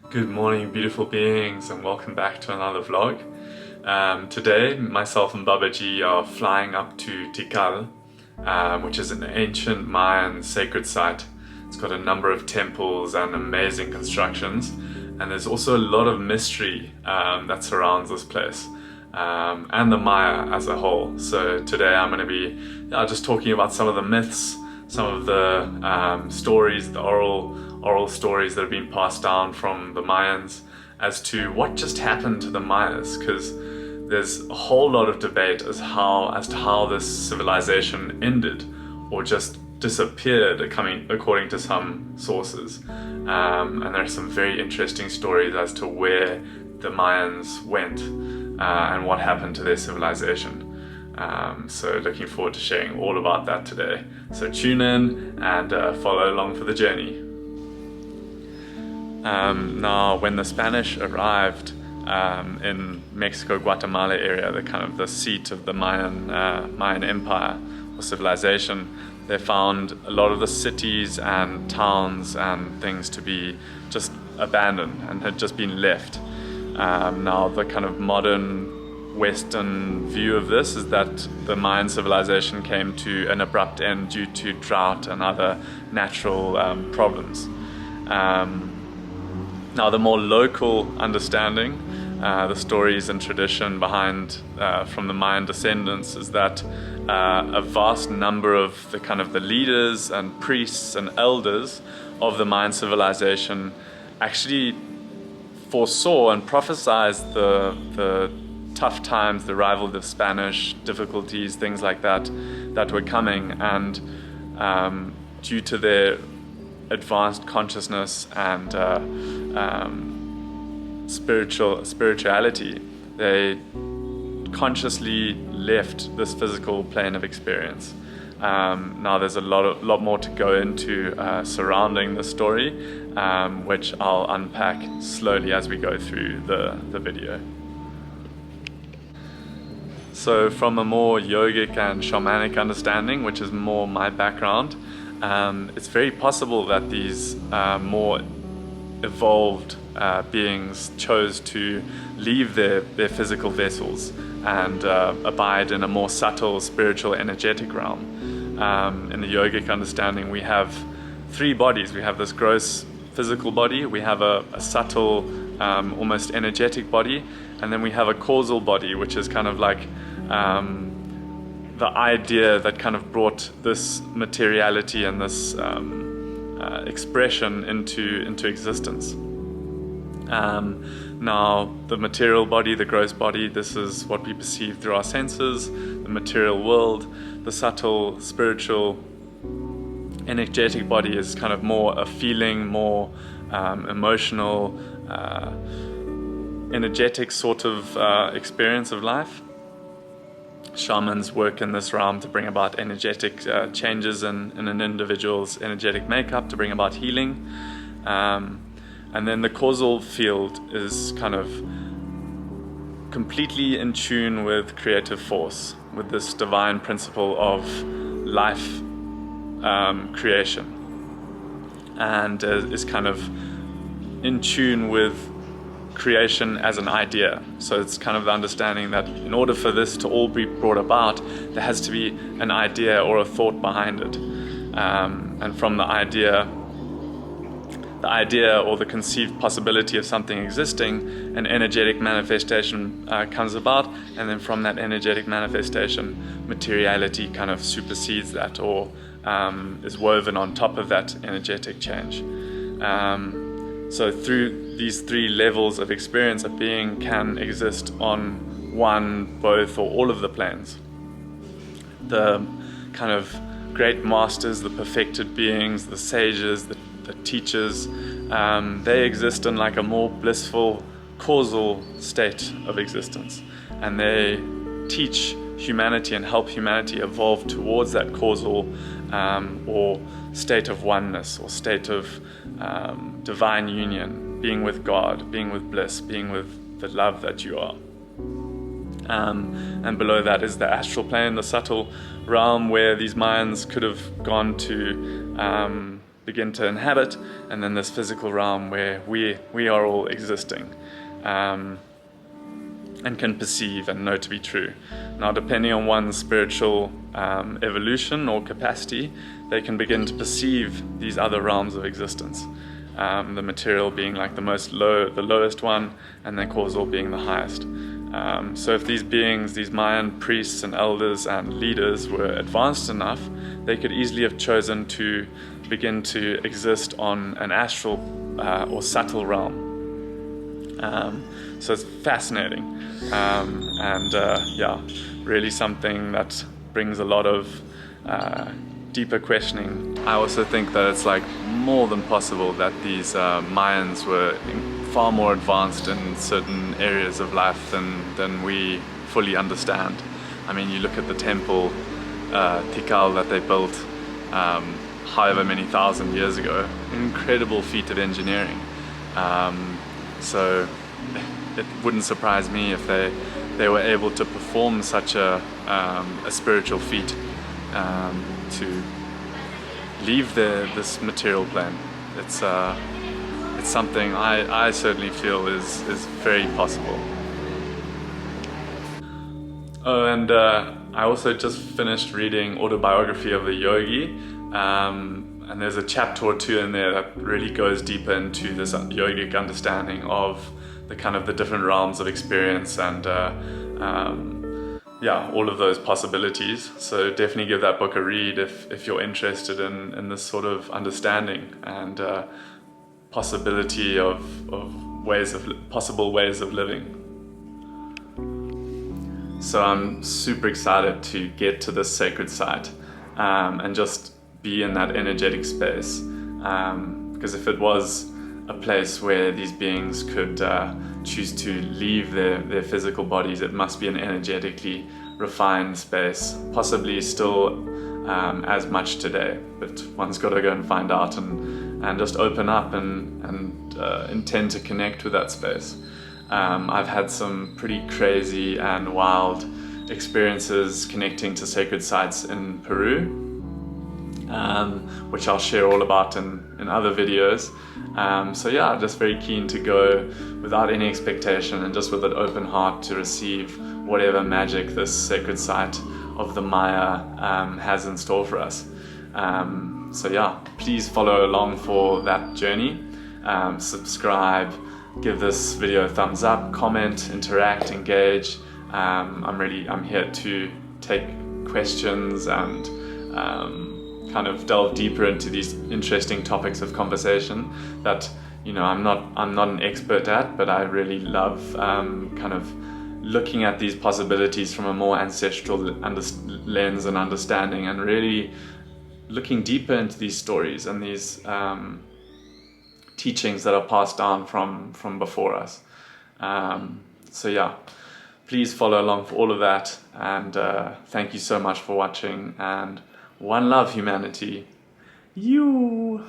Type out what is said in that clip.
Good morning, beautiful beings, and welcome back to another vlog. Today, myself and Babaji are flying up to Tikal, which is an ancient Mayan sacred site. It's got a number of temples and amazing constructions, and there's also a lot of mystery that surrounds this place, and the Maya as a whole. So today I'm going to be just talking about some of the myths, some of the stories, the oral stories that have been passed down from the Mayans as to what just happened to the Mayas, because there's a whole lot of debate as to how this civilization ended or just disappeared, according to some sources. And there are some very interesting stories as to where the Mayans went and what happened to their civilization. So looking forward to sharing all about that today. So tune in and follow along for the journey. Now, when the Spanish arrived in Mexico, Guatemala area, the seat of the Mayan Empire or civilization, they found a lot of the cities and towns and things to be just abandoned and had just been left. Now, the kind of modern Western view of this is that the Mayan civilization came to an abrupt end due to drought and other natural problems. Now, the more local understanding, the stories and tradition behind from the Mayan descendants is that a vast number of the leaders and priests and elders of the Mayan civilization actually foresaw and prophesied the tough times, the arrival of the Spanish, difficulties, things like that were coming, and due to their advanced consciousness and spirituality, they consciously left this physical plane of experience. Now there's a lot more to go into surrounding the story, which I'll unpack slowly as we go through the video. So from a more yogic and shamanic understanding, which is more my background, it's very possible that these more evolved beings chose to leave their physical vessels and abide in a more subtle spiritual energetic realm. In the yogic understanding, we have three bodies. We have this gross physical body, we have a subtle almost energetic body, and then we have a causal body, which is kind of like the idea that kind of brought this materiality and this expression into existence. Now, the material body, the gross body, this is what we perceive through our senses, the material world. The subtle, spiritual, energetic body is kind of more a feeling, more emotional, energetic sort of experience of life. Shamans work in this realm to bring about energetic changes in an individual's energetic makeup, to bring about healing. And then the causal field is kind of completely in tune with creative force, with this divine principle of life creation, and is kind of in tune with creation as an idea. So it's kind of the understanding that in order for this to all be brought about, there has to be an idea or a thought behind it. And from the idea or the conceived possibility of something existing, an energetic manifestation comes about, and then from that energetic manifestation, materiality kind of supersedes that or is woven on top of that energetic change. So through these three levels of experience, a being can exist on one, both, or all of the planes. The kind of great masters, the perfected beings, the sages, the teachers, they exist in like a more blissful causal state of existence, and they teach humanity and help humanity evolve towards that causal or state of oneness or state of divine union, being with God, being with bliss, being with the love that you are. And below that is the astral plane, the subtle realm where these Mayans could have gone to begin to inhabit, and then this physical realm where we are all existing, and can perceive and know to be true. Now, depending on one's spiritual evolution or capacity, they can begin to perceive these other realms of existence. The material being like the lowest one, and then causal being the highest. So if these beings, these Mayan priests and elders and leaders were advanced enough, they could easily have chosen to begin to exist on an astral or subtle realm. So it's fascinating, and really something that brings a lot of deeper questioning. I also think that it's like more than possible that these Mayans were far more advanced in certain areas of life than we fully understand. I mean, you look at the temple Tikal that they built however many thousand years ago, incredible feat of engineering. So it wouldn't surprise me if they were able to perform such a spiritual feat to leave this material plane. It's something I certainly feel is very possible. Oh, and I also just finished reading Autobiography of the Yogi, and there's a chapter or two in there that really goes deeper into this yogic understanding of the different realms of experience and all of those possibilities. So definitely give that book a read if you're interested in this sort of understanding and possibility of possible ways of living. So I'm super excited to get to this sacred site and just be in that energetic space, because if it was a place where these beings could choose to leave their physical bodies, it must be an energetically refined space, possibly still as much today, but one's got to go and find out and just open up and intend to connect with that space. I've had some pretty crazy and wild experiences connecting to sacred sites in Peru, which I'll share all about in other videos. So yeah, just very keen to go without any expectation and just with an open heart to receive whatever magic this sacred site of the Maya has in store for us. So yeah, please follow along for that journey. Subscribe, give this video a thumbs up, comment, interact, engage. I'm here to take questions and kind of delve deeper into these interesting topics of conversation that I'm not an expert at, but I really love kind of looking at these possibilities from a more ancestral lens and understanding, and really looking deeper into these stories and these teachings that are passed down from before us. So yeah, please follow along for all of that, and thank you so much for watching, and one love, humanity. You.